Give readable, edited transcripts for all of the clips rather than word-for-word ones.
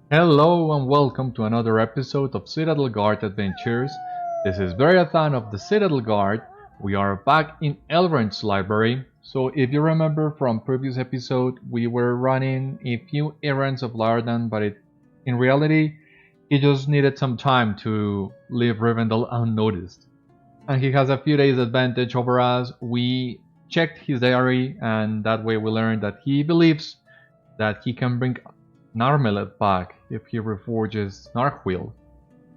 Hello and welcome to another episode of Citadel Guard Adventures. This is Beriathan of the Citadel Guard. We are back in Elrond's library. So if you remember from previous episode, we were running a few errands of Laerdan, but in reality, he just needed some time to leave Rivendell unnoticed. And he has a few days advantage over us. We checked his diary, and that way we learned that he believes that he can bring Narmelet back if he reforges Narquil,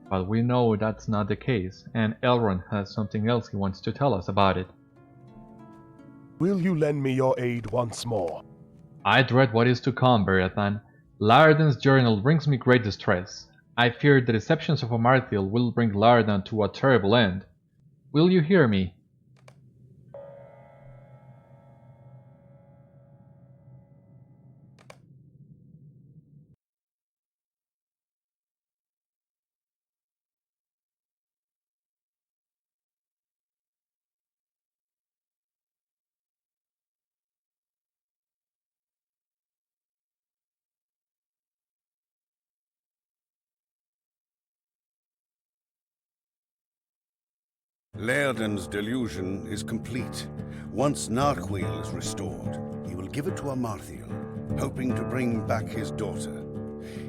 but we know that's not the case, and Elrond has something else he wants to tell us about it. Will you lend me your aid once more? I dread what is to come, Beriathan. Laerdan's journal brings me great distress. I fear the deceptions of Amarthiel will bring Laerdan to a terrible end. Will you hear me? Laerdan's delusion is complete. Once Narquil is restored, he will give it to Amarthiel, hoping to bring back his daughter.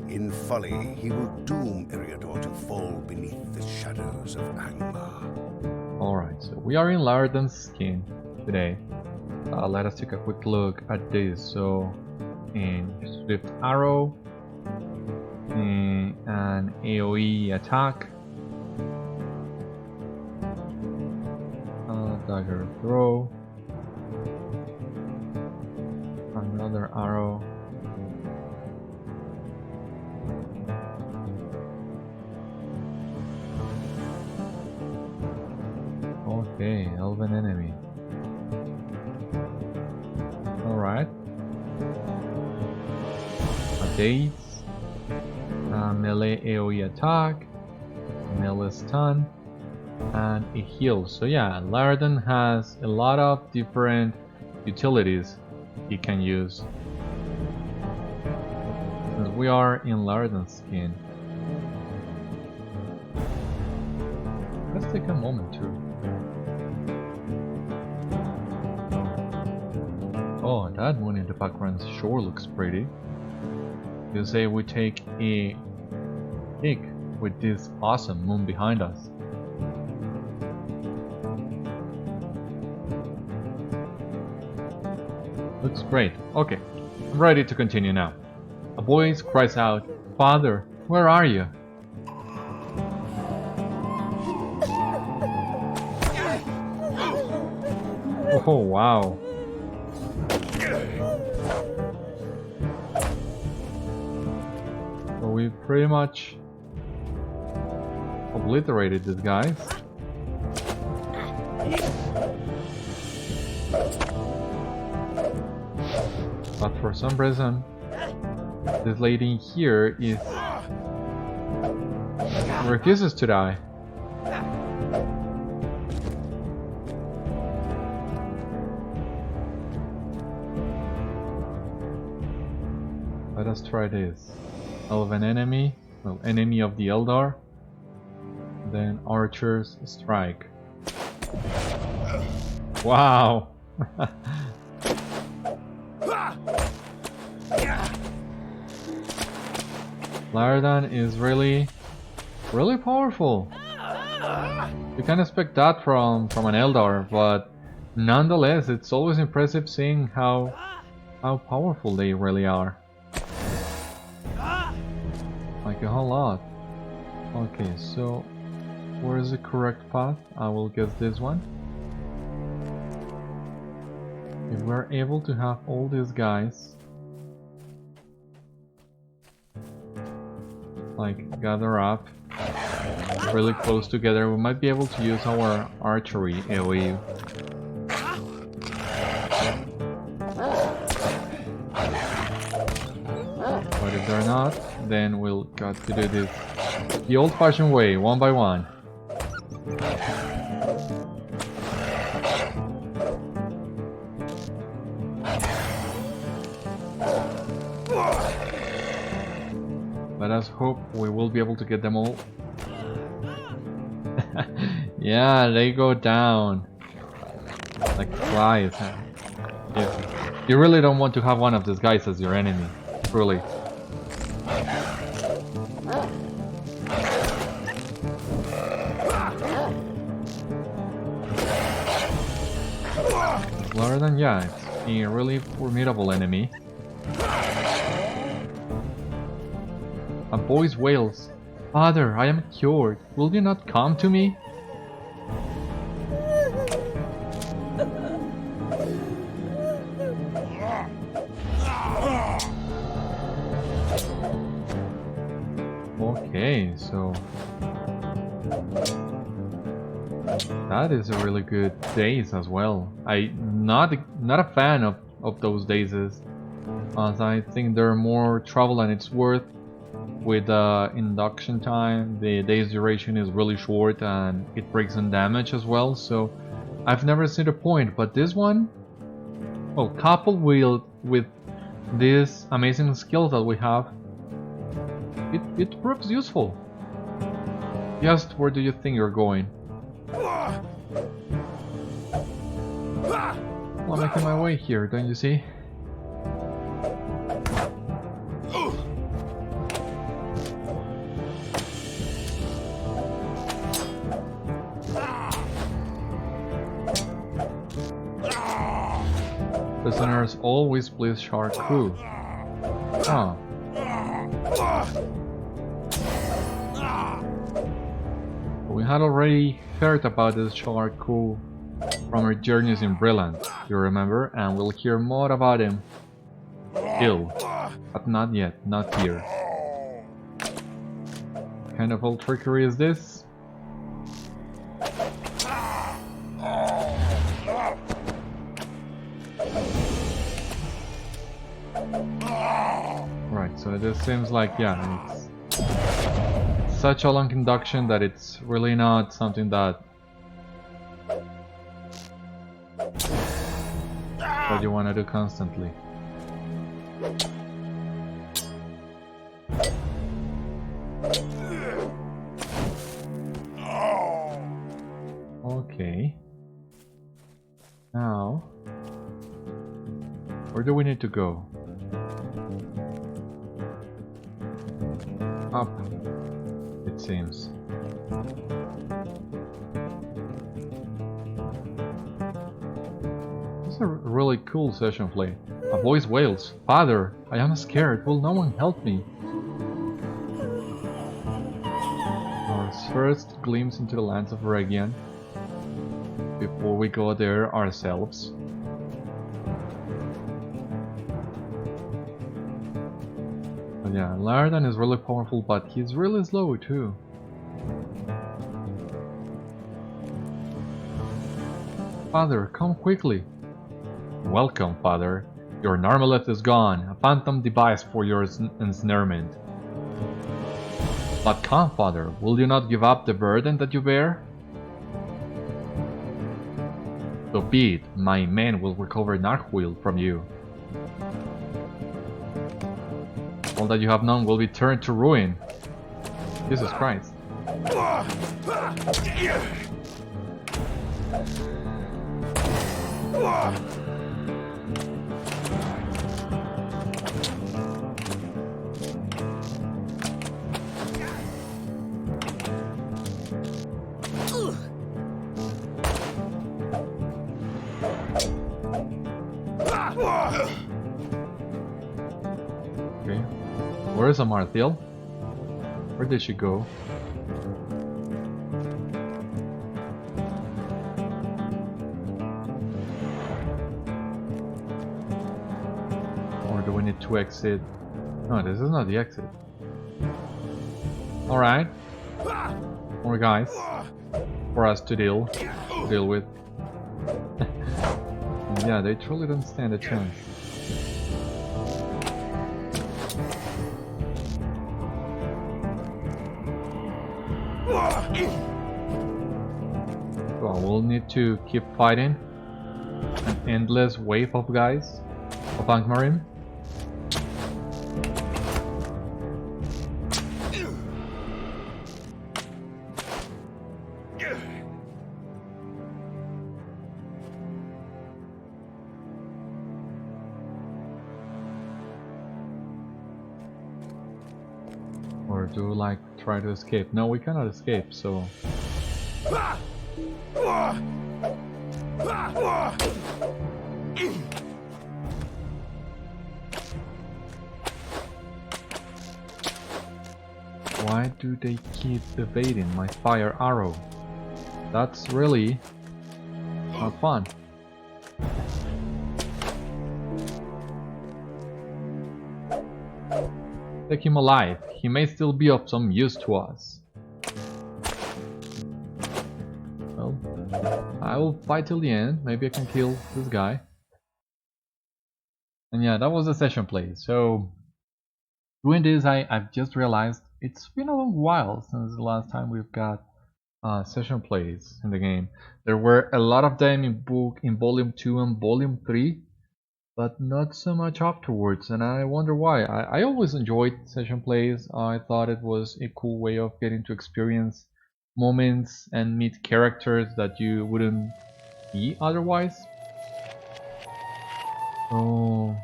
In folly, he will doom Eriador to fall beneath the shadows of Angmar. Alright, so we are in Laerdan's skin today. Let us take a quick look at this. So, in Swift Arrow, in an AoE attack, dagger throw, another arrow, okay, elven enemy, alright, a daze, melee AoE attack, melee stun, and a heal. So yeah, Laerdan has a lot of different utilities he can use. Because we are in Laerdan's skin. Let's take a moment to... Oh, that moon in the background sure looks pretty. You say we take a peek with this awesome moon behind us. Looks great. Okay, I'm ready to continue now. A voice cries out, "Father, where are you?" Oh wow. So we pretty much obliterated these guys. But for some reason, this lady here refuses to die. Let us try this. Elven enemy, well, enemy of the Eldar. Then archers strike. Wow! Laerdan is really powerful. You can expect that from an Eldar, but nonetheless, it's always impressive seeing how powerful they really are. Like a whole lot. Okay, so where is the correct path? I will guess this one. If we're able to have all these guys like gather up really close together, we might be able to use our archery AoE. But if they're not, then we'll got to do this the old-fashioned way, one by one. Let us hope we will be able to get them all. Yeah, they go down like flies. Yeah. You really don't want to have one of these guys as your enemy, truly. Laerdan, yeah, it's a really formidable enemy. A voice wails, "Father, I am cured. Will you not come to me?" Okay, so that is a really good daze as well. I'm not a fan of those dazes, as I think they're more trouble than it's worth. With induction time, the daze duration is really short and it breaks on damage as well, so I've never seen a point. But this one, well, coupled with this amazing skill that we have, it proves useful. Just where do you think you're going? Well, I'm making my way here, don't you see? Prisoners always please Shark Crew. Oh. We had already heard about this Shark Crew from our journeys in Brilliant, you remember? And we'll hear more about him still, but not yet, not here. What kind of old trickery is this? Right, so this seems like, yeah, it's such a long induction that it's really not something that you want to do constantly. Okay. Now, where do we need to go? Up, it seems. This is a really cool session play. A voice wails, "Father, I am scared. Will no one help me?" Our first glimpse into the lands of Region before we go there ourselves. Yeah, Laerdan is really powerful, but he's really slow too. Father, come quickly. Welcome, Father. Your Narmeleth is gone, a phantom device for your ensnarement. But come, Father, will you not give up the burden that you bear? So be it, my men will recover Narwheel from you. All that you have known will be turned to ruin. Jesus Christ. Okay. Where is Amarthiel? Where did she go? Or do we need to exit? No, this is not the exit. Alright. More guys for us to deal with. Yeah, they truly don't stand a chance. So we'll need to keep fighting an endless wave of guys of Angmarim. Or do like try to escape? No, we cannot escape, so... Why do they keep evading my fire arrow? That's really not fun. Take him alive. He may still be of some use to us. Well, I will fight till the end. Maybe I can kill this guy. And yeah, that was the session play. So, doing this, I've just realized it's been a long while since the last time we've got session plays in the game. There were a lot of them in Volume 2 and Volume 3, but not so much afterwards, and I wonder why. I always enjoyed session plays. I thought it was a cool way of getting to experience moments and meet characters that you wouldn't see otherwise. So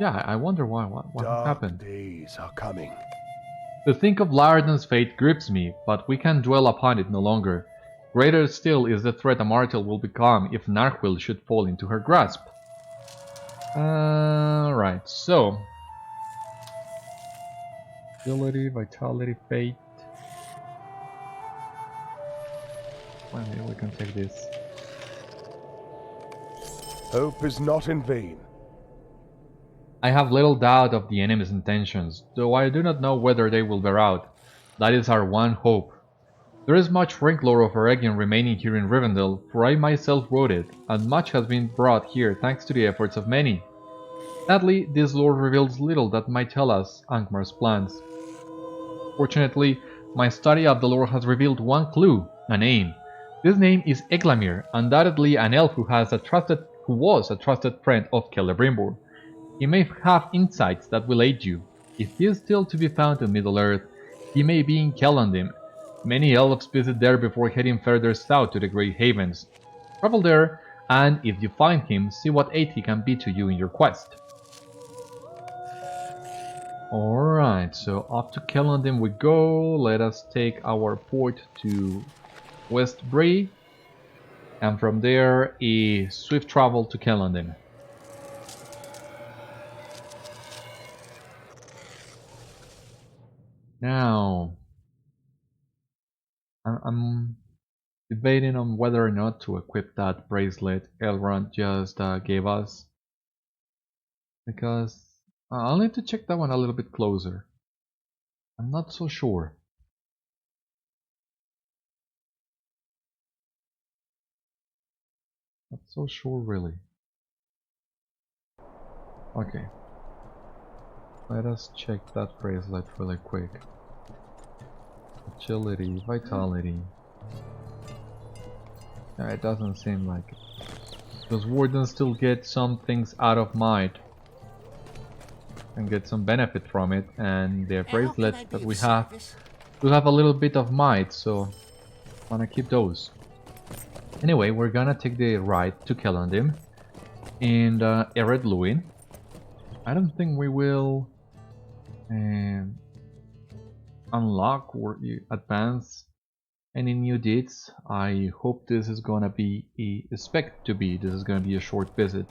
yeah, I wonder why. What happened? Days are coming. To think of Laerdan's fate grips me, but we can dwell upon it no longer. Greater still is the threat Amarthiel will become if Narquil should fall into her grasp. Right, so... Agility, Vitality, Fate... Well, maybe we can take this. Hope is not in vain. I have little doubt of the enemy's intentions, though I do not know whether they will bear out. That is our one hope. There is much rank lore of Eregion remaining here in Rivendell, for I myself wrote it, and much has been brought here thanks to the efforts of many. Sadly, this lore reveals little that might tell us Angmar's plans. Fortunately, my study of the lore has revealed one clue, a name. This name is Eglamír, undoubtedly an elf who was a trusted friend of Celebrimbor. He may have insights that will aid you. If he is still to be found in Middle-earth, he may be in Celondim. Many elves visit there before heading further south to the Great Havens. Travel there, and if you find him, see what aid he can be to you in your quest. Alright, so up to Celondim we go. Let us take our port to West Bree, and from there a swift travel to Celondim. Now, I'm debating on whether or not to equip that bracelet Elrond just gave us, because I'll need to check that one a little bit closer. I'm not so sure. Not so sure really. Okay. Let us check that bracelet really quick. Agility, Vitality. Yeah, it doesn't seem like it. Because Wardens still get some things out of might. And get some benefit from it. And the bracelet that we have will have a little bit of might, so I wanna keep those. Anyway, we're gonna take the ride to Celondim and Ered Luin. I don't think we will unlock or advance any new deeds. I hope this is gonna be expect to be. This is gonna be a short visit.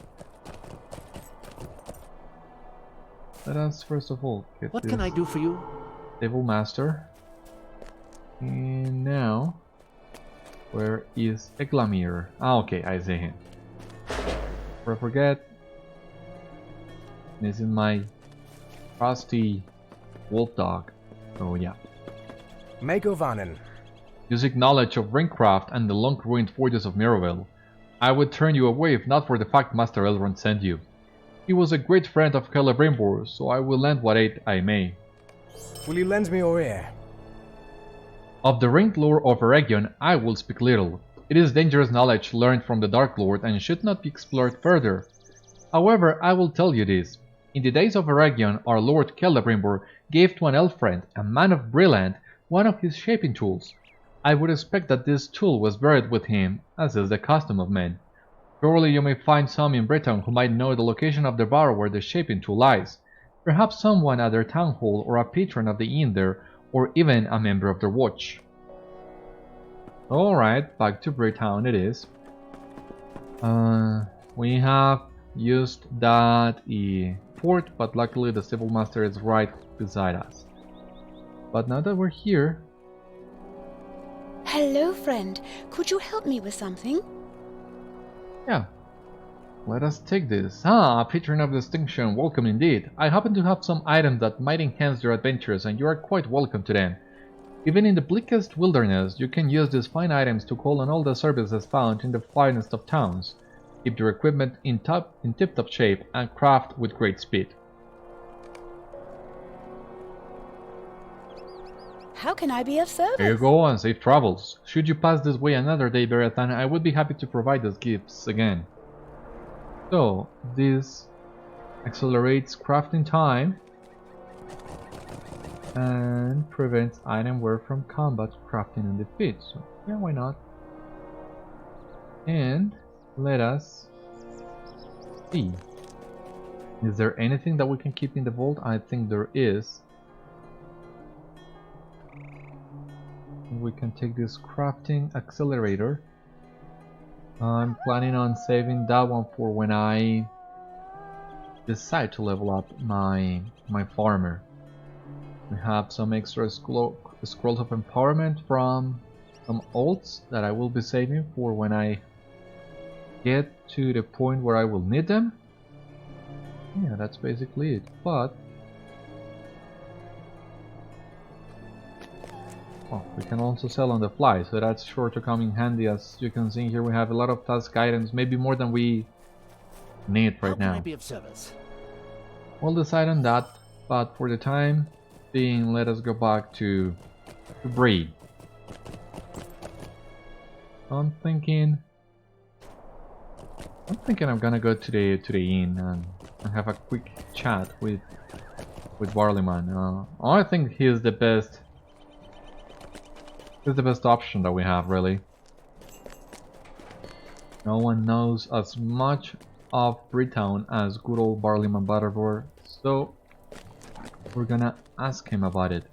Let us first of all get What can I do for you? Devil Master. And now, where is Eglamír? Ah, okay, I see him. Before I forget, this is my trusty wolf dog. Oh yeah. Megovanen. Using knowledge of ringcraft and the long-ruined forges of Mirobel, I would turn you away if not for the fact Master Elrond sent you. He was a great friend of Celebrimbor, so I will lend what aid I may. Will you lend me your ear? Of the ringed lore of Eregion, I will speak little. It is dangerous knowledge learned from the Dark Lord and should not be explored further. However, I will tell you this. In the days of Eregion, our Lord Celebrimbor gave to an elf friend, a Man of Bree, one of his shaping tools. I would expect that this tool was buried with him, as is the custom of men. Surely you may find some in Britain who might know the location of the bar where the shaping tool lies. Perhaps someone at their town hall or a patron of the inn there, or even a member of their watch. Alright, back to Braytown it is. We have used that fort, but luckily the Civil Master is right beside us. But now that we're here... Hello, friend. Could you help me with something? Yeah. Let us take this. Ah, a patron of distinction, welcome indeed. I happen to have some items that might enhance your adventures, and you are quite welcome to them. Even in the bleakest wilderness, you can use these fine items to call on all the services found in the finest of towns. Keep your equipment in tip-top shape and craft with great speed. How can I be of service? There you go, and safe travels. Should you pass this way another day, Beriathan, I would be happy to provide those gifts again. So, this accelerates crafting time and prevents item wear from combat, crafting, and defeat. So, yeah, why not? And let us see. Is there anything that we can keep in the vault? I think there is. We can take this crafting accelerator. I'm planning on saving that one for when I decide to level up my farmer. We have some extra scrolls of empowerment from some alts that I will be saving for when I get to the point where I will need them. Yeah, that's basically it. But we can also sell on the fly, so that's sure to come in handy. As you can see here, we have a lot of task items, maybe more than we need right now. How can I be of service? We'll decide on that, but for the time being, let us go back to Bree. I'm thinking I'm gonna go to the inn and have a quick chat with Barliman. I think he's the best. He's the best option that we have, really. No one knows as much of Braytown as good old Barliman Butterbur, so we're gonna ask him about it.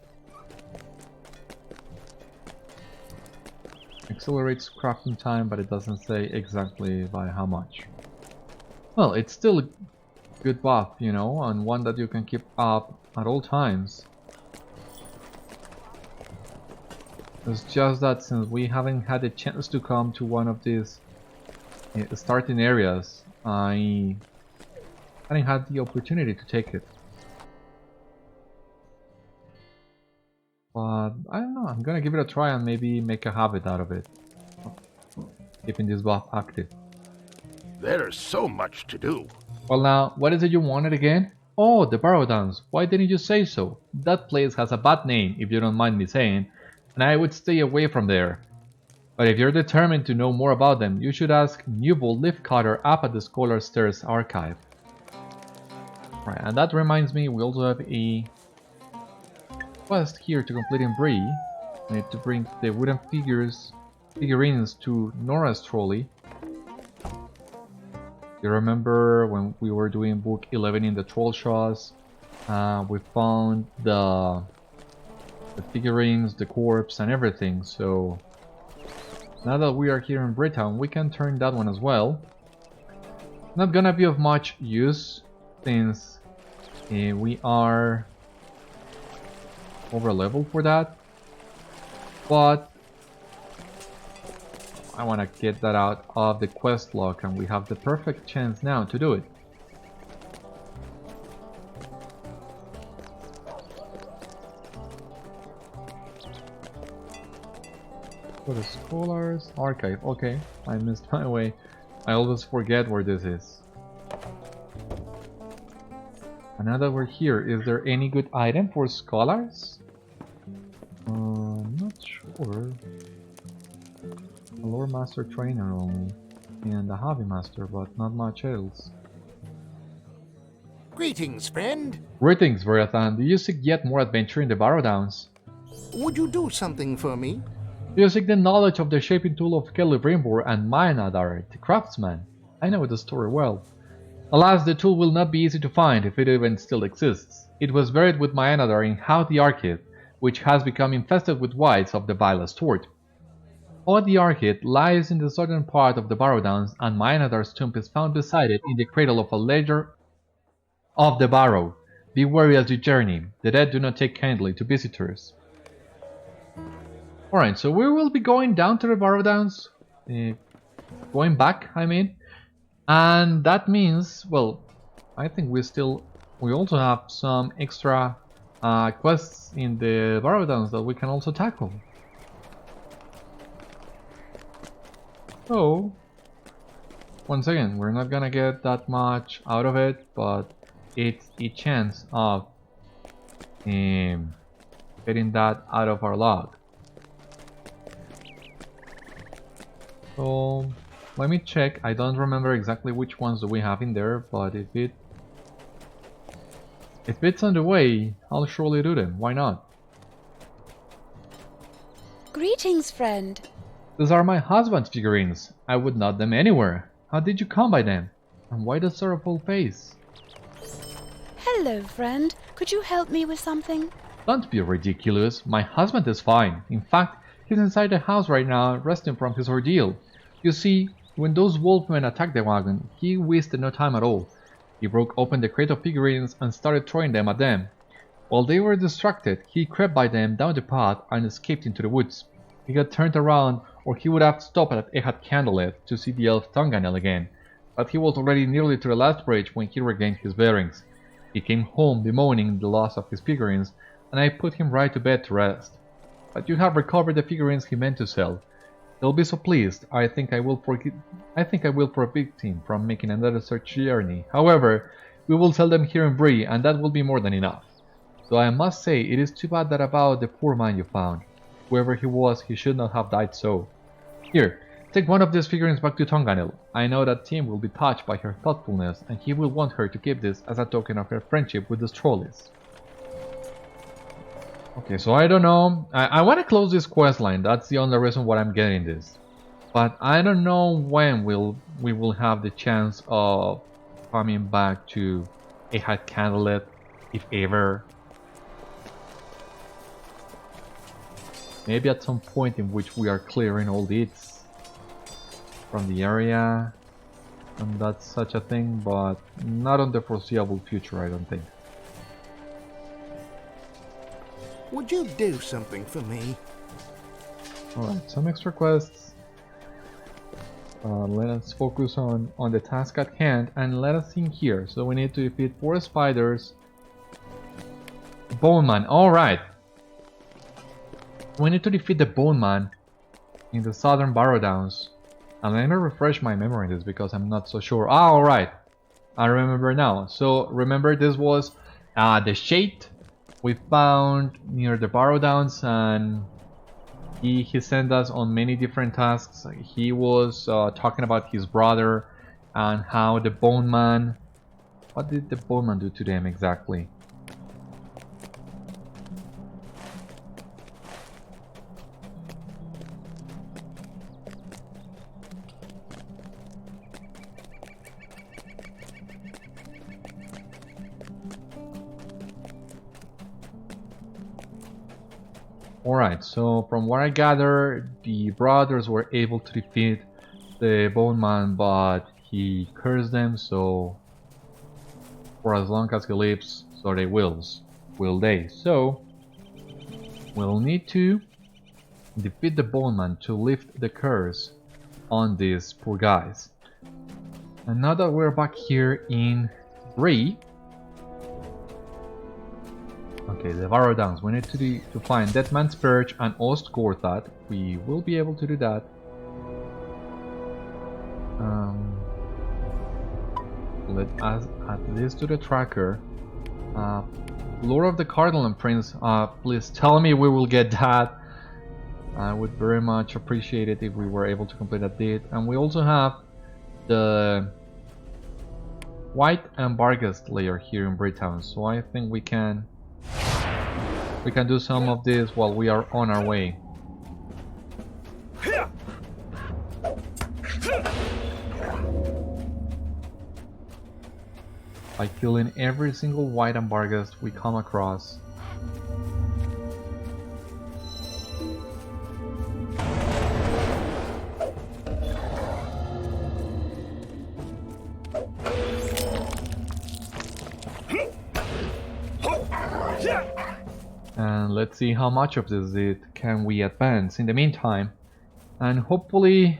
Accelerates crafting time, but it doesn't say exactly by how much. Well, it's still a good buff, you know, and one that you can keep up at all times. It's just that since we haven't had a chance to come to one of these starting areas, I hadn't had the opportunity to take it. But I don't know, I'm gonna give it a try and maybe make a habit out of it. Keeping this buff active. There's so much to do. Well now, what is it you wanted again? Oh, the Barrow Downs. Why didn't you say so? That place has a bad name, if you don't mind me saying, and I would stay away from there. But if you're determined to know more about them, you should ask Newbold Leafcutter up at the Scholar's Stairs archive. Right, and that reminds me, we also have a quest here to complete in Bree. We need to bring the wooden figurines to Nora's trolley. You remember when we were doing book 11 in the troll shows, we found the figurines, the corpse, and everything. So now that we are here in Braytown, we can turn that one as well. Not gonna be of much use since we are over level for that, but I want to get that out of the quest log, and we have the perfect chance now to do it. For the Scholar's Archive, okay, I missed my way. I always forget where this is. And now that we're here, is there any good item for Scholars? Not sure. A Lore Master Trainer only, and a Hobby Master, but not much else. Greetings, friend. Greetings, Beriathan. Do you seek yet more adventure in the Barrow Downs? Would you do something for me? Do you seek the knowledge of the shaping tool of Celebrimbor and Maenadar the Craftsman? I know the story well. Alas, the tool will not be easy to find if it even still exists. It was buried with Maenadar in Haudh Iarchith, which has become infested with whites of the vilest sort. Haudh Iarchith lies in the southern part of the Barrow Downs, and Maenadar's tomb is found beside it in the cradle of a ledger of the Barrow. Be wary as you journey. The dead do not take kindly to visitors. Alright, so we will be going down to the Barrow Downs. Going back, I mean. And that means, well, I think we also have some extra quests in the Barrow Downs that we can also tackle. So, once again, we're not gonna get that much out of it, but it's a chance of getting that out of our log. So, let me check. I don't remember exactly which ones do we have in there, but if it's on the way, I'll surely do them. Why not? Greetings, friend. These are my husband's figurines. I would not them anywhere. How did you come by them? And why the sorrowful face? Hello, friend. Could you help me with something? Don't be ridiculous. My husband is fine. In fact, he's inside the house right now, resting from his ordeal. You see, when those wolfmen attacked the wagon, he wasted no time at all. He broke open the crate of figurines and started throwing them at them. While they were distracted, he crept by them down the path and escaped into the woods. He got turned around, or he would have stopped at Ehad Candlelit to see the elf Tunganel again, but he was already nearly to the last bridge when he regained his bearings. He came home bemoaning the loss of his figurines, and I put him right to bed to rest. But you have recovered the figurines he meant to sell. He'll be so pleased. I think I will forbid him from making another such journey. However, we will sell them here in Bree, and that will be more than enough. Though I must say, it is too bad that about the poor man you found. Whoever he was, he should not have died so. Here, take one of these figurines back to Tunganel. I know that Tim will be touched by her thoughtfulness, and he will want her to keep this as a token of her friendship with the Strollies. Okay, so I don't know. I want to close this quest line. That's the only reason why I'm getting this. But I don't know when we will have the chance of coming back to Ehad Candlelit, if ever. Maybe at some point in which we are clearing all the hits from the area, and that's such a thing, but not on the foreseeable future, I don't think. Would you do something for me? Alright, some extra quests. Let us focus on the task at hand, and let us think here. So we need to defeat 4 spiders. Bone Man, alright. We need to defeat the Bone Man in the southern Barrow Downs. And let me refresh my memory in this because I'm not so sure. Ah, alright. I remember now. So remember, this was the Shade we found near the Barrow Downs, and he sent us on many different tasks. He was talking about his brother and how the Bone Man... What did the Bone Man do to them exactly? Alright, so from what I gather, the brothers were able to defeat the Bone Man, but he cursed them, so for as long as he lives, so they will they. So we'll need to defeat the Bone Man to lift the curse on these poor guys. And now that we're back here in Bree, okay, the Barrow Downs. We need to find Deadman's Perch and Ost Gorthat. We will be able to do that. Let us add this to the tracker. Lure of the Cardinal and Prince. Please tell me we will get that. I would very much appreciate it if we were able to complete that deed. And we also have the White and Barghest layer here in Bree-town. So I think we can do some of this while we are on our way. By killing every single White and Barghest we come across. And let's see how much of this can we advance in the meantime. And hopefully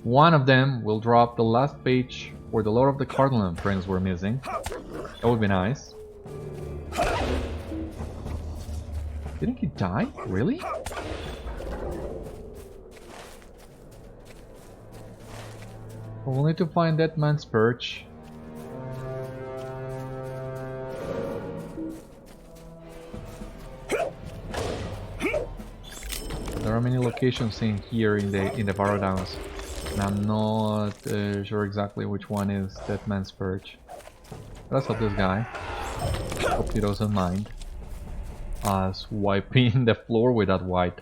one of them will drop the last page for the Lord of the Cardinal Prince we're missing. That would be nice. Didn't he die? Really? We'll need to find that man's perch. There are many locations in here in the Barrow Downs, and I'm not sure exactly which one is that man's perch. Let's help this guy. Hope he doesn't mind us wiping the floor with that white.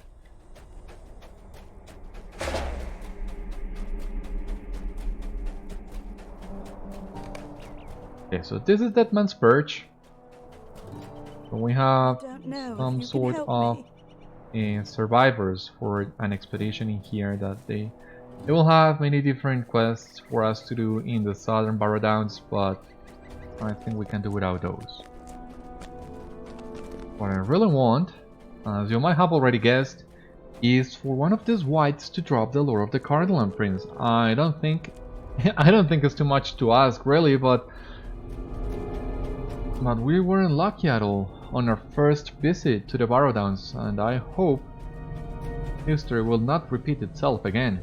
Okay, so this is that man's perch. So we have some sort of survivors for an expedition in here that they will have many different quests for us to do in the southern Barrow Downs, but I think we can do without those. What I really want, as you might have already guessed, is for one of these whites to drop the Lord of the Cardinal Prince. I don't think it's too much to ask, really, but we weren't lucky at all on our first visit to the Barrow Downs, and I hope history will not repeat itself again.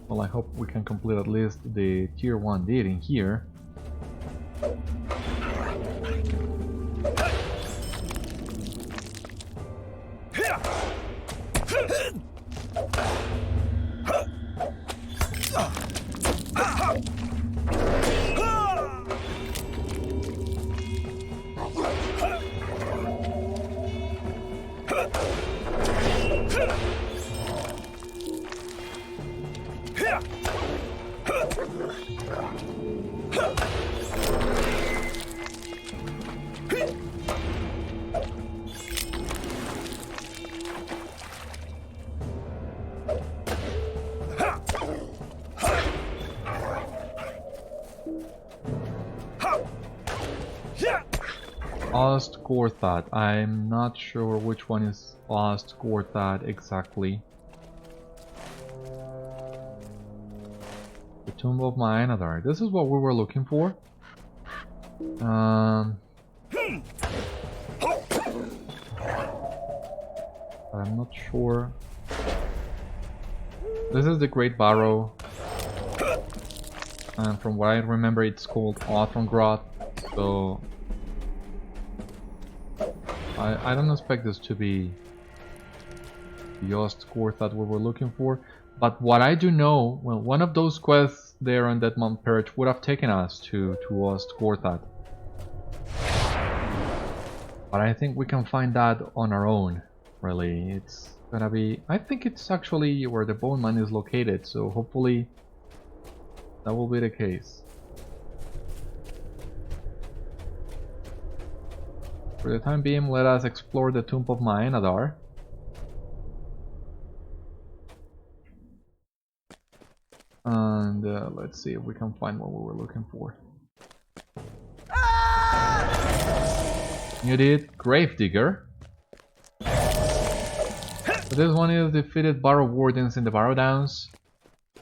Well, I hope we can complete at least the tier 1 deed in here. Ostgorthad. I'm not sure which one is Ostgorthad exactly. The Tomb of Maenadar. This is what we were looking for. I'm not sure. This is the Great Barrow. And from what I remember, it's called Othrongrat. So I don't expect this to be the Ostgorth that we were looking for, but what I do know, well, one of those quests there on that Mount Perch would have taken us to Ostgorthad. But I think we can find that on our own, really. It's gonna be... I think it's actually where the Bone Man is located, so hopefully that will be the case. For the time being, let us explore the Tomb of Maenadar. And let's see if we can find what we were looking for. You did Gravedigger. So this one is defeated Barrow Wardens in the Barrow Downs,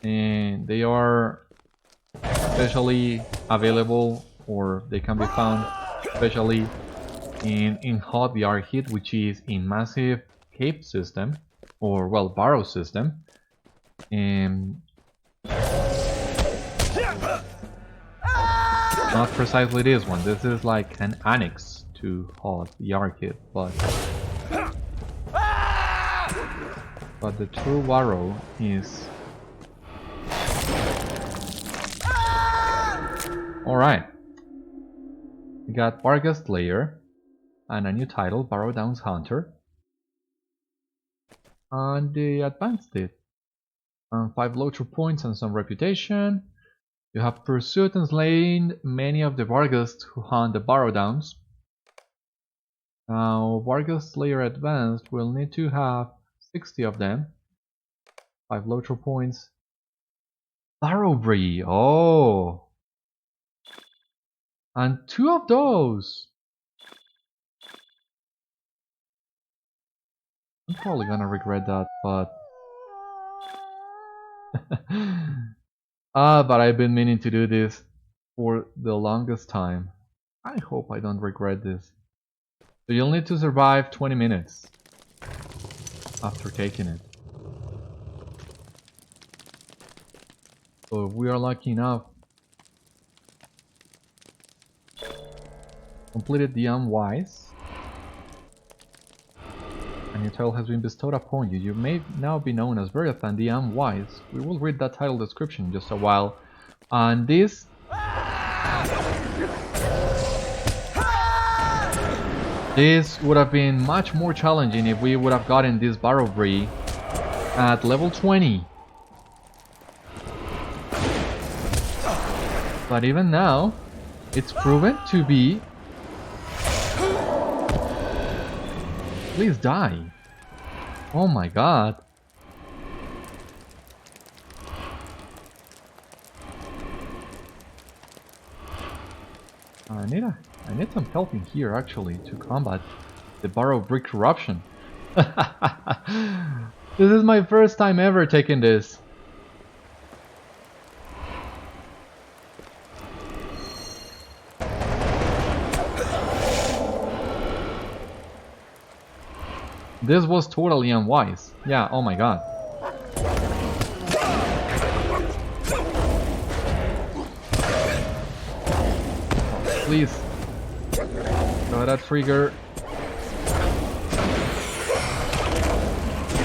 and they are especially available, or they can be found especially in Haudh Iarchith, which is in massive cave system, or well, barrow system, and not precisely this one. This is like an annex to Haudh Iarchith, but the true barrow is... Alright, we got Barghest Slayer and a new title, Barrow Downs Hunter, and they advanced it. 5 LOTRO points and some reputation. You have pursued and slain many of the Barghest who hunt the Barrow Downs. Now, Barghest Slayer advanced will need to have 60 of them. 5 LOTRO points. Barrow-brie, oh! And 2 of those! I'm probably gonna regret that, but... but I've been meaning to do this for the longest time. I hope I don't regret this. So you'll need to survive 20 minutes after taking it. So if we are lucky enough, completed the Unwise, and your title has been bestowed upon you. You may now be known as Beriathan the Unwise. We will read that title description in just a while. And this... This would have been much more challenging if we would have gotten this Barrow-brie at level 20. But even now, it's proven to be... Please die. Oh my god. I need some help in here actually to combat the Barrow-brie corruption. This is my first time ever taking this. This was totally unwise. Yeah, oh my god. Please. Got that trigger.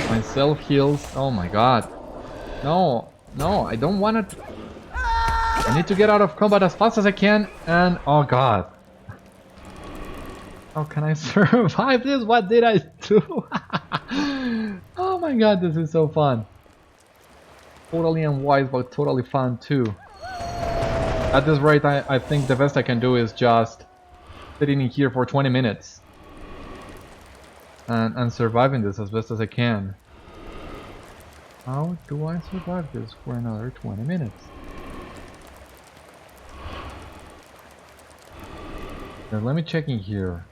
My self heals. Oh my god. No, no, I don't want it. I need to get out of combat as fast as I can. And oh god. How can I survive this? What did I do? Oh my god, this is so fun. Totally unwise, but totally fun too. At this rate, I think the best I can do is just sitting in here for 20 minutes. And surviving this as best as I can. How do I survive this for another 20 minutes? Now let me check in here.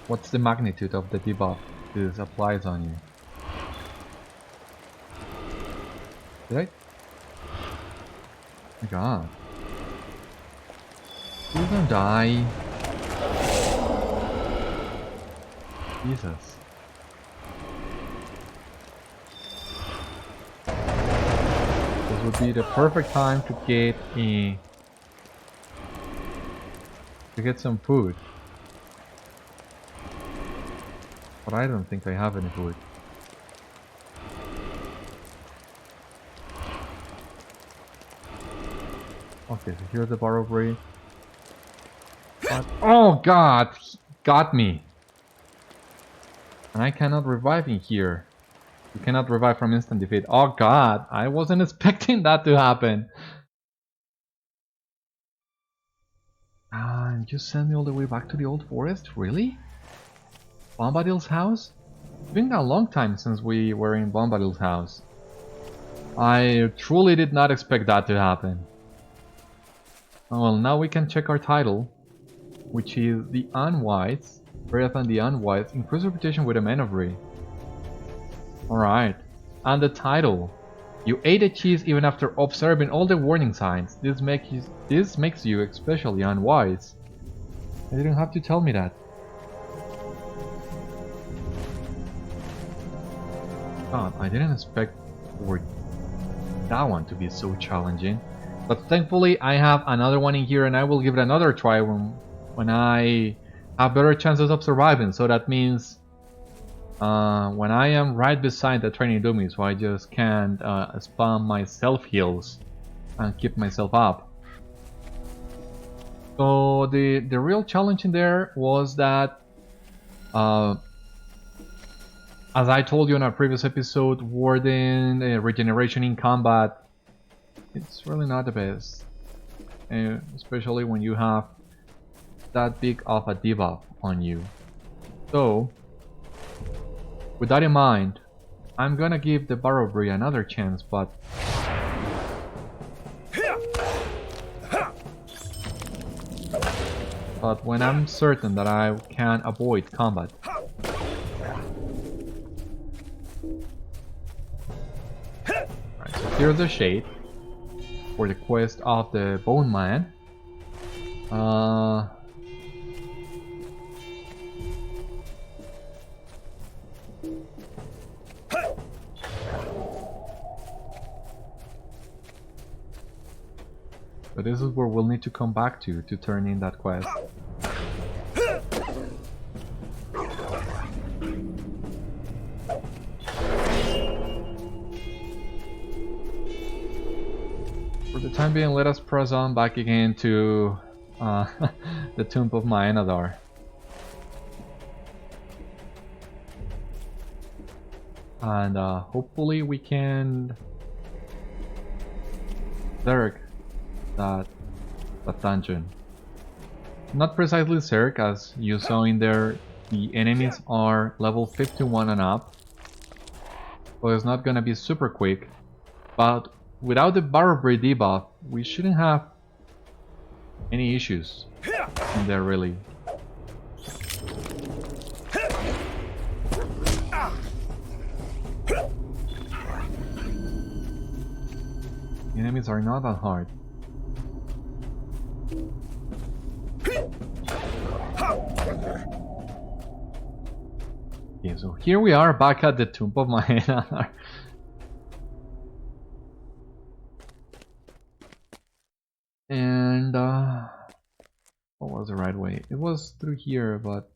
What's the magnitude of the debuff this applies on you? Did I? Oh my god. Please don't die. Jesus. This would be the perfect time to get some food. But I don't think I have any food. Okay, so here's the Barrow-brie. Oh god! He got me! And I cannot revive in here. You cannot revive from instant defeat. Oh god! I wasn't expecting that to happen! And you sent me all the way back to the old forest? Really? Bombadil's house? It's been a long time since we were in Bombadil's house. I truly did not expect that to happen. Well, now we can check our title, which is the Unwise. Beriathan the Unwise, increased reputation with a Man of Bree. Alright. And the title. You ate a cheese even after observing all the warning signs. This makes you especially unwise. You didn't have to tell me that. God, I didn't expect for that one to be so challenging. But thankfully I have another one in here and I will give it another try when I have better chances of surviving. So that means when I am right beside the training dummy, so I just can't spam my self heals and keep myself up. So the real challenge in there was that as I told you in a previous episode, Warden regeneration in combat, it's really not the best, especially when you have that big of a debuff on you. So with that in mind, I'm gonna give the Barrow-brie another chance, but... But when I'm certain that I can avoid combat. Right, so here's the shade for the quest of the Bone Man. But this is where we'll need to come back to turn in that quest. For the time being, let us press on back again to the Tomb of Maenadar. And hopefully we can Zerg that dungeon. Not precisely Zerg, as you saw in there, the enemies are level 51 and up. So it's not gonna be super quick, but without the Barrow-brie debuff, we shouldn't have any issues in there really. The enemies are not that hard. Okay, so here we are back at the Tomb of Maenadar. And what was the right way? It was through here, but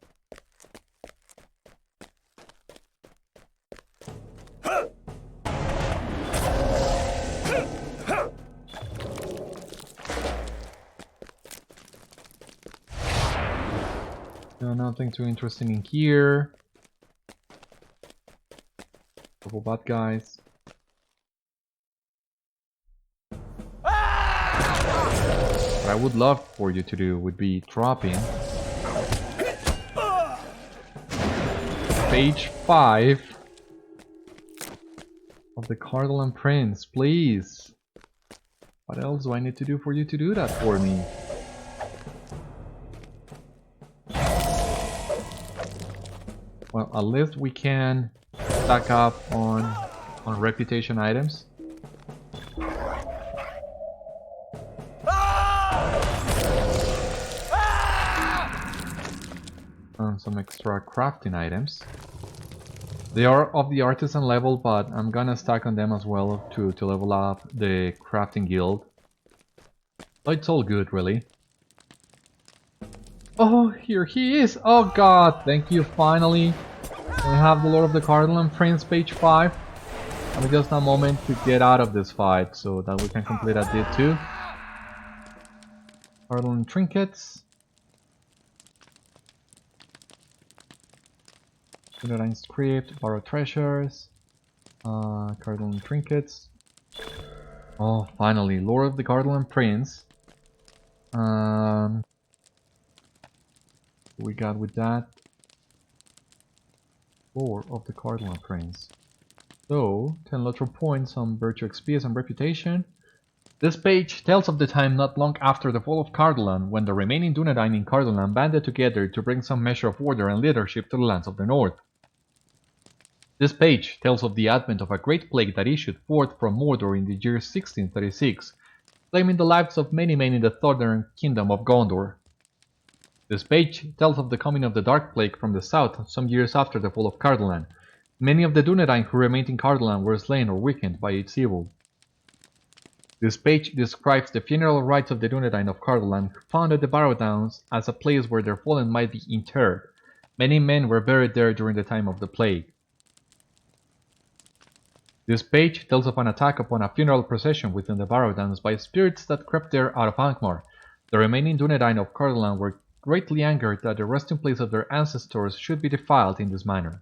no, nothing too interesting in here. Couple bad guys. What I would love for you to do would be dropping page 5 of the Cardinal Prince, please. What else do I need to do for you to do that for me? Well, at least we can stack up on reputation items. And some extra crafting items. They are of the artisan level, but I'm gonna stack on them as well to level up the crafting guild. So it's all good, really. Oh, here he is! Oh god, thank you, finally! We have the Lord of the Cardinal Prince, page 5. And just a moment to get out of this fight so that we can complete that deed too. Cardinal trinkets. Undyne script, borrow treasures, Cardinal trinkets. Oh, finally, Lord of the Cardinal Prince. We got with that. Lord of the Cardinal Prince. So, 10 LOTRO points, some virtue XP, some reputation. This page tells of the time not long after the fall of Cardolan, when the remaining Dunedain in Cardolan banded together to bring some measure of order and leadership to the lands of the north. This page tells of the advent of a great plague that issued forth from Mordor in the year 1636, claiming the lives of many men in the southern kingdom of Gondor. This page tells of the coming of the Dark Plague from the south some years after the fall of Cardolan. Many of the Dunedain who remained in Cardolan were slain or weakened by its evil. This page describes the funeral rites of the Dunedain of Cardolan who founded the Barrow Downs as a place where their fallen might be interred. Many men were buried there during the time of the plague. This page tells of an attack upon a funeral procession within the Barrow Downs by spirits that crept there out of Angmar. The remaining Dunedain of Cardolan were greatly angered that the resting place of their ancestors should be defiled in this manner.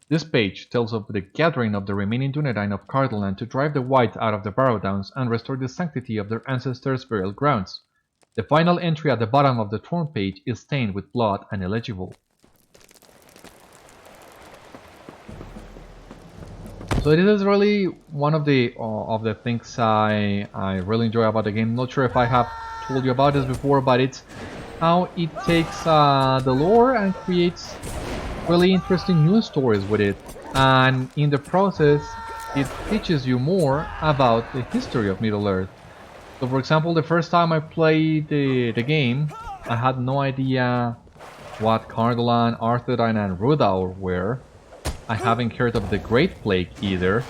This page tells of the gathering of the remaining Dunedain of Cardolan to drive the White out of the Barrow Downs and restore the sanctity of their ancestors' burial grounds. The final entry at the bottom of the torn page is stained with blood and illegible. So this is really one of the things I really enjoy about the game. Not sure if I have told you about this before, but it's how it takes the lore and creates really interesting news stories with it, and in the process it teaches you more about the history of Middle-earth. So for example, the first time I played the game, I had no idea what Cardolan, Arthedain and Rudau were. I haven't heard of the Great Plague either,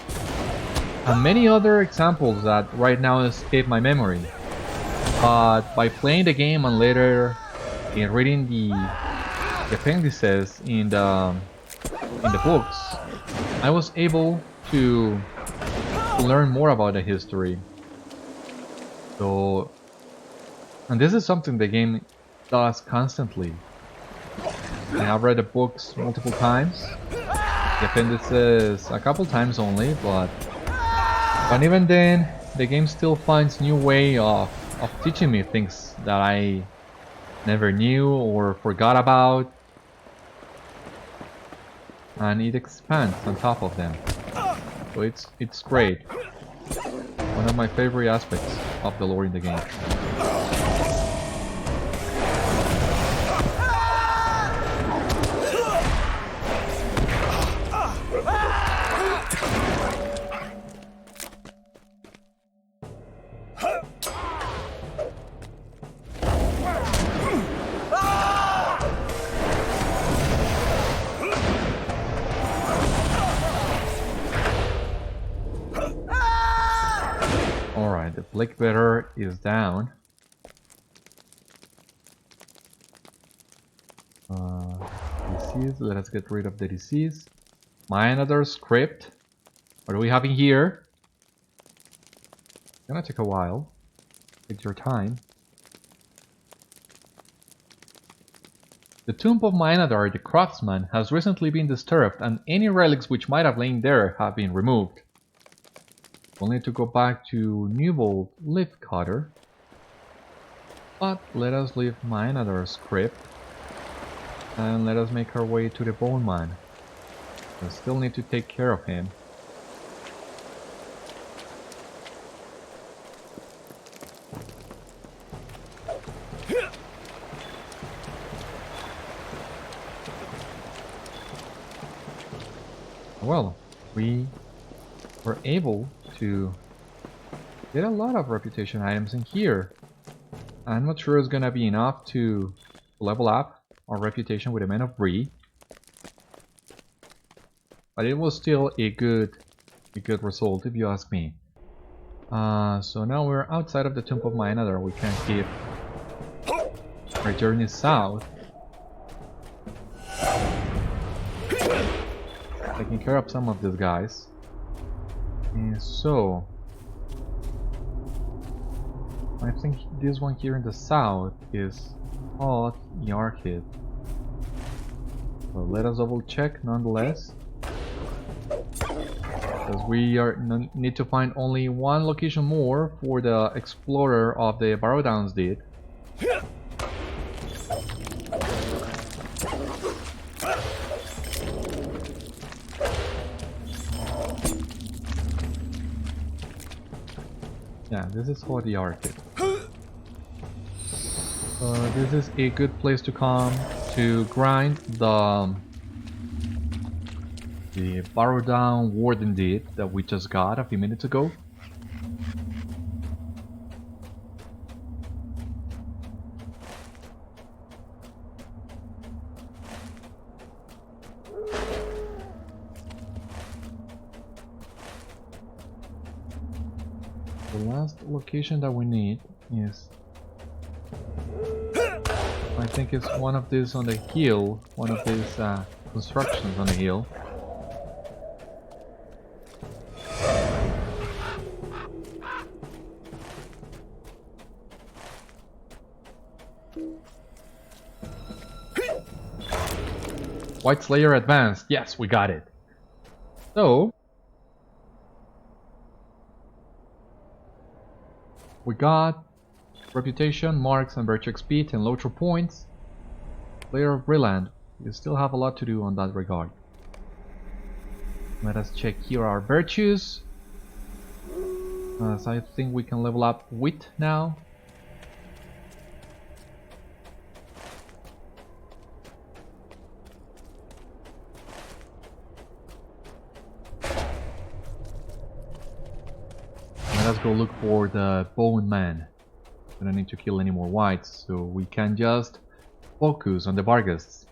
and many other examples that right now escape my memory. But by playing the game and later in reading the appendices in the books, I was able to learn more about the history. So, and this is something the game does constantly. I have read the books multiple times, the appendices a couple times only, but even then, the game still finds new way of teaching me things that I never knew or forgot about, and it expands on top of them. So it's great. One of my favorite aspects of the lore in the game. Alright, the Blackbetter is down. Disease, let us get rid of the disease. Maenadar script. What do we have in here? It's gonna take a while. Take your time. The tomb of Maenadar the Craftsman has recently been disturbed, and any relics which might have lain there have been removed. We'll need to go back to Newbold Leaf Cutter, but let us leave Maenadar's crypt and let us make our way to the Bone Man. We still need to take care of him. Well, we were able to get a lot of reputation items in here. I'm not sure it's gonna be enough to level up our reputation with the Man of Bree, but it was still a good result if you ask me. So now we're outside of the Tomb of Maenadar. We can keep our journey south, taking care of some of these guys. And so I think this one here in the south is Haudh Iarchith. Well, let us double check nonetheless, because we need to find only one location more for the explorer of the Barrow Downs did. Yeah, this is Haudh Iarchith. This is a good place to come to grind the Barrow Down Warden deed that we just got a few minutes ago. The last location that we need is, I think it's one of these on the hill, one of these constructions on the hill. White Slayer advanced. Yes, we got it. So we got reputation, marks, and virtue XP, 10 LOTRO points. Slayer of Brilland. You still have a lot to do on that regard. Let us check here our virtues. So I think we can level up wit now. Let us go look for the bone man. We don't need to kill any more whites, so we can just focus on the Barghasts.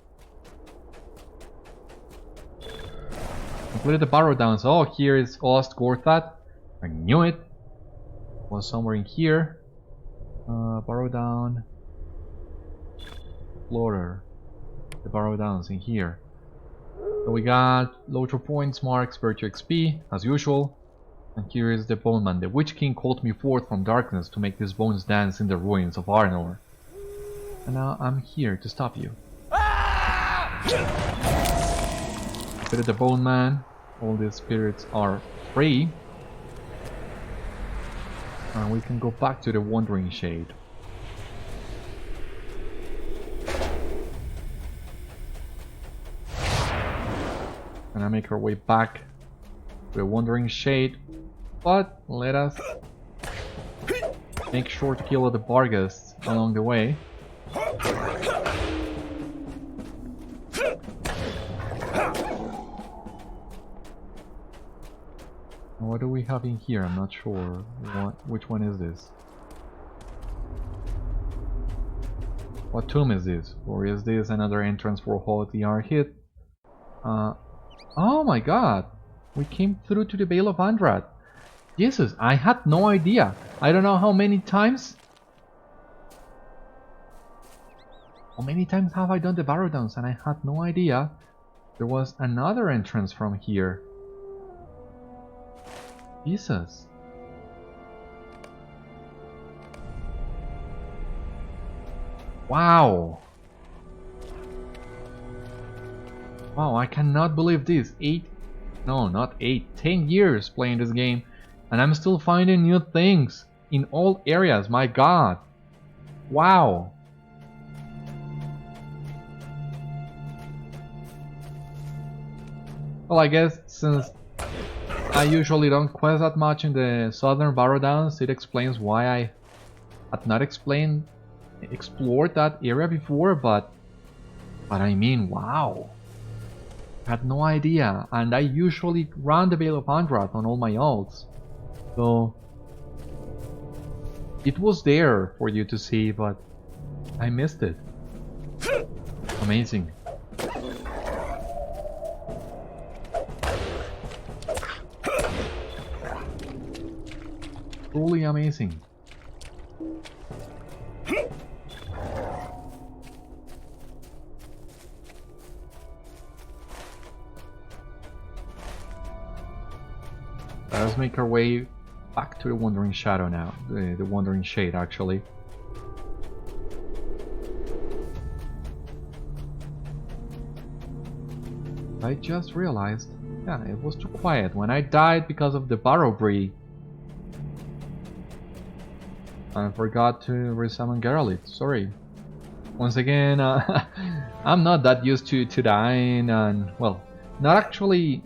Completed the Barrow Downs. Oh, here is Ostgorthad. I knew it. Was somewhere in here. Barrow Down. Explorer. The Barrow Downs in here. So we got LOTRO points, marks, virtue XP, as usual. And here is the Bone Man. The Witch King called me forth from darkness to make these bones dance in the ruins of Arnor. And now I'm here to stop you. Defeated the Bone Man. All these spirits are free. And we can go back to the Wandering Shade. And I make our way back to the Wandering Shade. But let us make sure to kill the Barghasts along the way. What do we have in here? I'm not sure. Which one is this? What tomb is this? Or is this another entrance for Haudh Iarchith? Oh my god! We came through to the Vale of Andrad. Jesus, I had no idea. I don't know how many times. How many times have I done the Barrow Downs and I had no idea there was another entrance from here. Jesus. Wow. Wow, I cannot believe this. 10 years playing this game. And I'm still finding new things in all areas, my god. Wow. Well, I guess since I usually don't quest that much in the southern Barrow Downs, it explains why I had not explored that area before, but I mean, wow. I had no idea, and I usually run the Vale of Andrad on all my ults. So it was there for you to see, but I missed it. Amazing. Truly amazing. Let's make our way back to the Wandering Shadow now. The Wandering Shade, actually. I just realized, yeah, it was too quiet. When I died because of the Barrow-brie, I forgot to resummon Geralt. Sorry. Once again, I'm not that used to dying, and well, not actually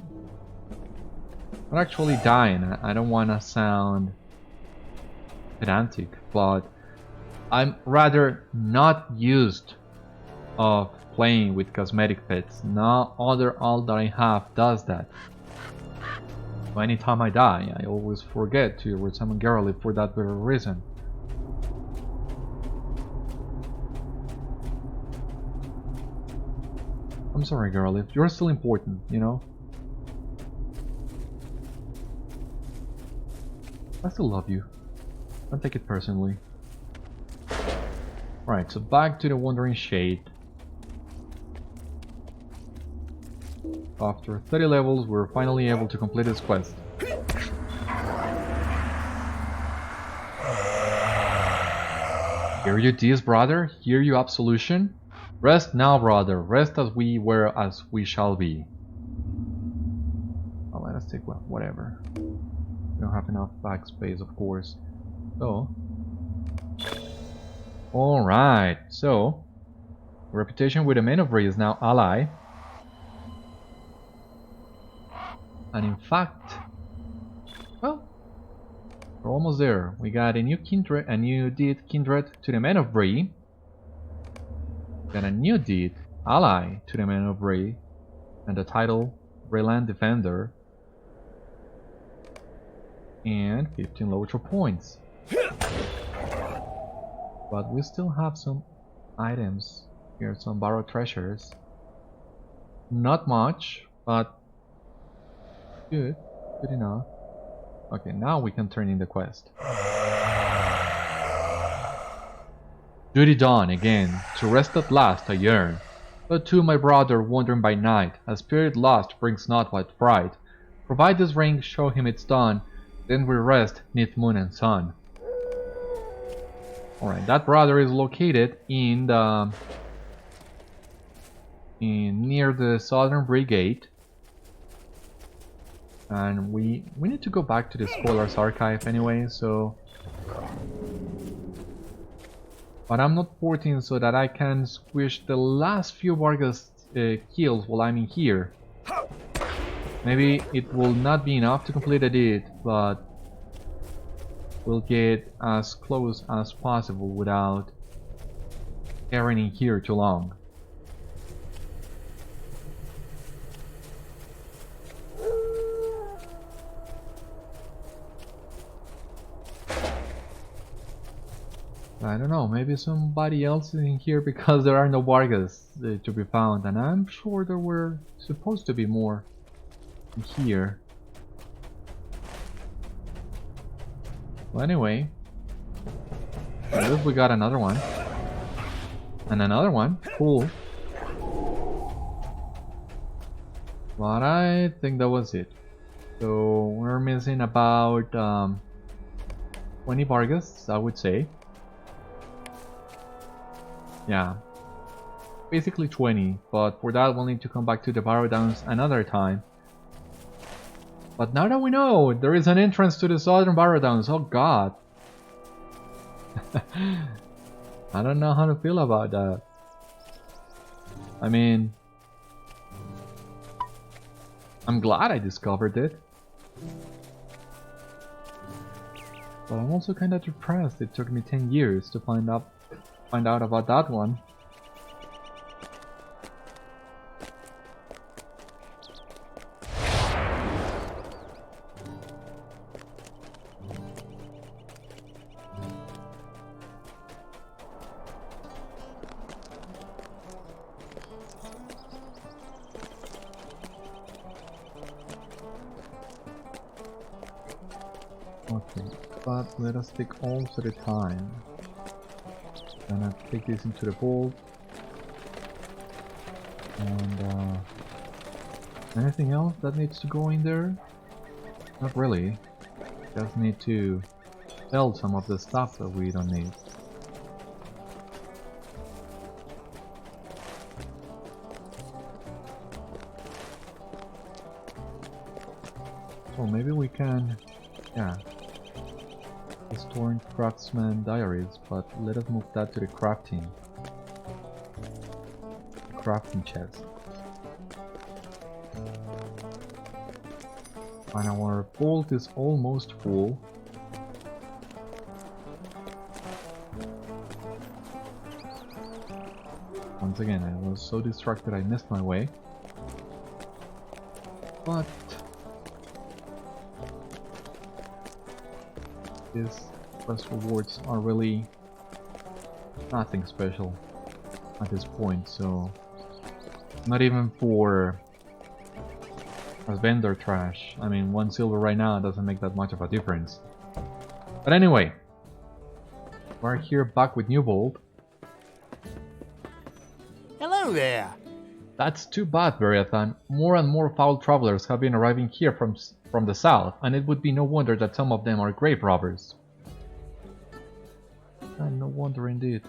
dying. I don't want to sound pedantic, but I'm rather not used of playing with cosmetic pets. No other alt that I have does that. So anytime I die, I always forget to resummon Geralt for that very reason. I'm sorry, Geralt, you're still important, you know? I still love you. Don't take it personally. Right, so back to the Wandering Shade. After 30 levels, we're finally able to complete this quest. Hear you this, brother? Hear you absolution? Rest now, brother. Rest as we were, as we shall be. Oh, let us take one, whatever. We don't have enough backspace, of course. So, alright, so reputation with the Man of Bree is now ally. And in fact, well, we're almost there. We got a new kindred, a new deed kindred to the Man of Bree. Got a new deed ally to the Man of Bree, and the title Breland Defender. And 15 LOTRO points. But we still have some items here, some Barrow treasures. Not much, but good enough. Okay, now we can turn in the quest. Duty done again, to rest at last I yearn. But to my brother wandering by night, a spirit lost brings not but fright. Provide this ring, show him it's done, then we rest neath moon and sun. Alright, that brother is located in the near the Celebrimbor gate. And we need to go back to the Spoiler's Archive anyway, so... But I'm not 14 so that I can squish the last few Vargas kills while I'm in here. Maybe it will not be enough to complete a deed, but we'll get as close as possible without carrying in here too long. I don't know, maybe somebody else is in here because there are no Vargas to be found, and I'm sure there were supposed to be more in here. Well, anyway, I believe we got another one. And another one. Cool. But I think that was it. So we're missing about 20 Vargas, I would say. Yeah, basically 20, but for that we'll need to come back to the Barrow Downs another time. But now that we know there is an entrance to the southern Barrow Downs, oh god. I don't know how to feel about that. I mean, I'm glad I discovered it. But I'm also kinda depressed it took me 10 years to find out about that one. Okay, but let us take all to the time. Gonna take this into the vault. And anything else that needs to go in there? Not really. Just need to sell some of the stuff that we don't need. So maybe we can, yeah. Storing craftsman diaries, but let us move that to the crafting chest. And our vault is almost full. Once again, I was so distracted I missed my way. But these quest rewards are really nothing special at this point, so not even for as vendor trash. I mean, 1 silver right now doesn't make that much of a difference. But anyway, we're here back with New Vault. Hello there. That's too bad, Beriathan. More and more foul travelers have been arriving here from the south, and it would be no wonder that some of them are grave robbers. And no wonder indeed.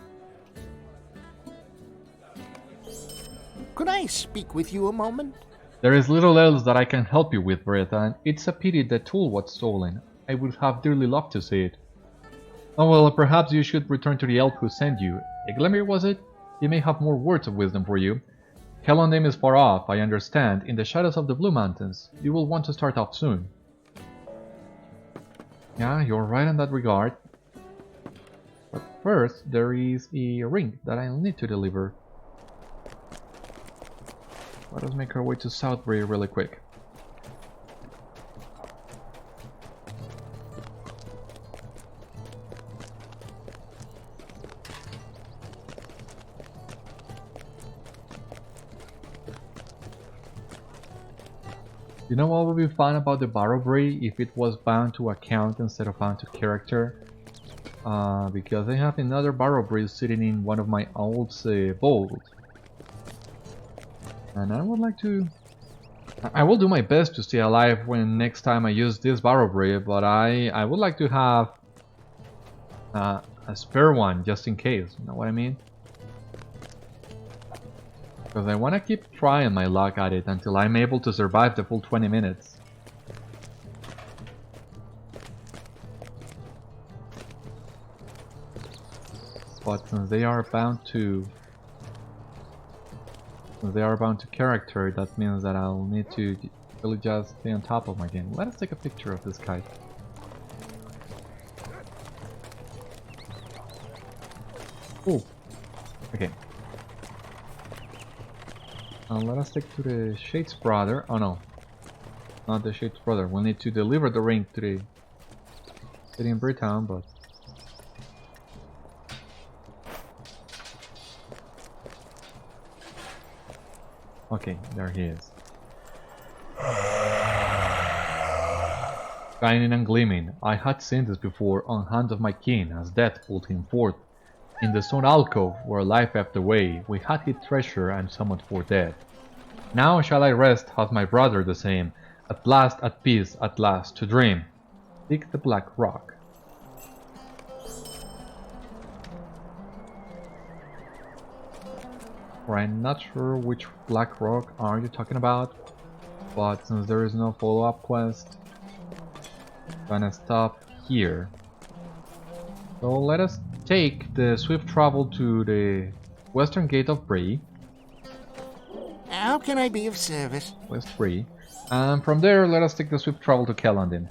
Could I speak with you a moment? There is little else that I can help you with, Beriathan. It's a pity the tool was stolen. I would have dearly loved to see it. Oh well, perhaps you should return to the elf who sent you. Eglamír, was it? He may have more words of wisdom for you. Celondim is far off, I understand, in the shadows of the Blue Mountains. You will want to start off soon. Yeah, you're right in that regard. But first, there is a ring that I'll need to deliver. Let us make our way to Southbury really quick. You know what would be fun about the Barrow-brie if it was bound to account instead of bound to character? Because I have another Barrow-brie sitting in one of my old vaults. And I would like to... I will do my best to stay alive when next time I use this Barrow-brie, but I would like to have a spare one just in case, you know what I mean? Because I want to keep trying my luck at it until I'm able to survive the full 20 minutes. But since they are bound to character, that means that I'll need to really just stay on top of my game. Let us take a picture of this kite. Oh, okay. Let us take to the Shade's brother. Oh no, not the Shade's brother. We'll need to deliver the ring to the city in Britain, but okay, there he is. Shining and gleaming, I had seen this before on hand of my king as death pulled him forth. In the stone alcove where life ebbed away, we had hid treasure and summoned for death. Now shall I rest, hath my brother the same, at last at peace, at last to dream. Seek the black rock. Or I'm not sure which black rock are you talking about, but since there is no follow-up quest, I'm gonna stop here. So let us take the swift travel to the western gate of Bree. How can I be of service? West Bree. And from there, let us take the swift travel to Celondim.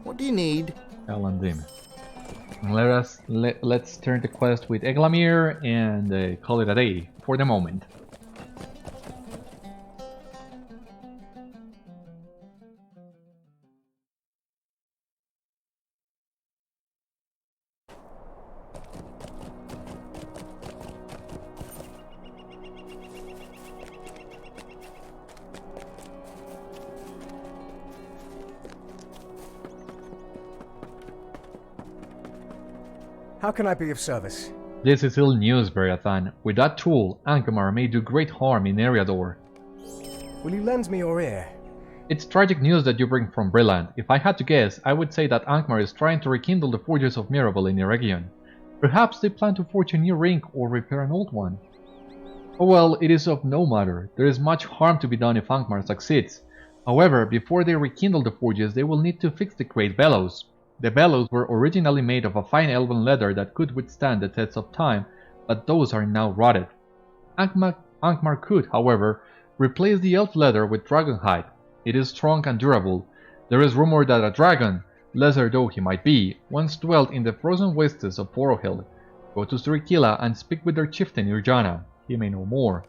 What do you need? Celondim. Let's turn the quest with Eglamír and call it a day for the moment. How can I be of service? This is ill news, Beriathan. With that tool, Angmar may do great harm in Eriador. Will you lend me your ear? It's tragic news that you bring from Brilland. If I had to guess, I would say that Angmar is trying to rekindle the forges of Mirobel in the region. Perhaps they plan to forge a new ring or repair an old one. Oh well, it is of no matter. There is much harm to be done if Angmar succeeds. However, before they rekindle the forges, they will need to fix the great bellows. The bellows were originally made of a fine elven leather that could withstand the test of time, but those are now rotted. Angmar could, however, replace the elf leather with dragon hide. It is strong and durable. There is rumor that a dragon, lesser though he might be, once dwelt in the frozen wastes of Forohill. Go to Strikila and speak with their chieftain Urjana. He may know more.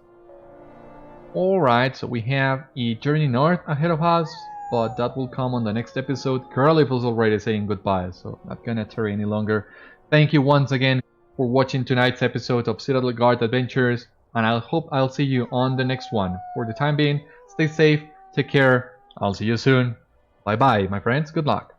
Alright, so we have a journey north ahead of us, but that will come on the next episode. Curly was already saying goodbye, so not gonna tarry any longer. Thank you once again for watching tonight's episode of Citadel Guard Adventures, and I hope I'll see you on the next one. For the time being, stay safe, take care, I'll see you soon. Bye bye, my friends, good luck.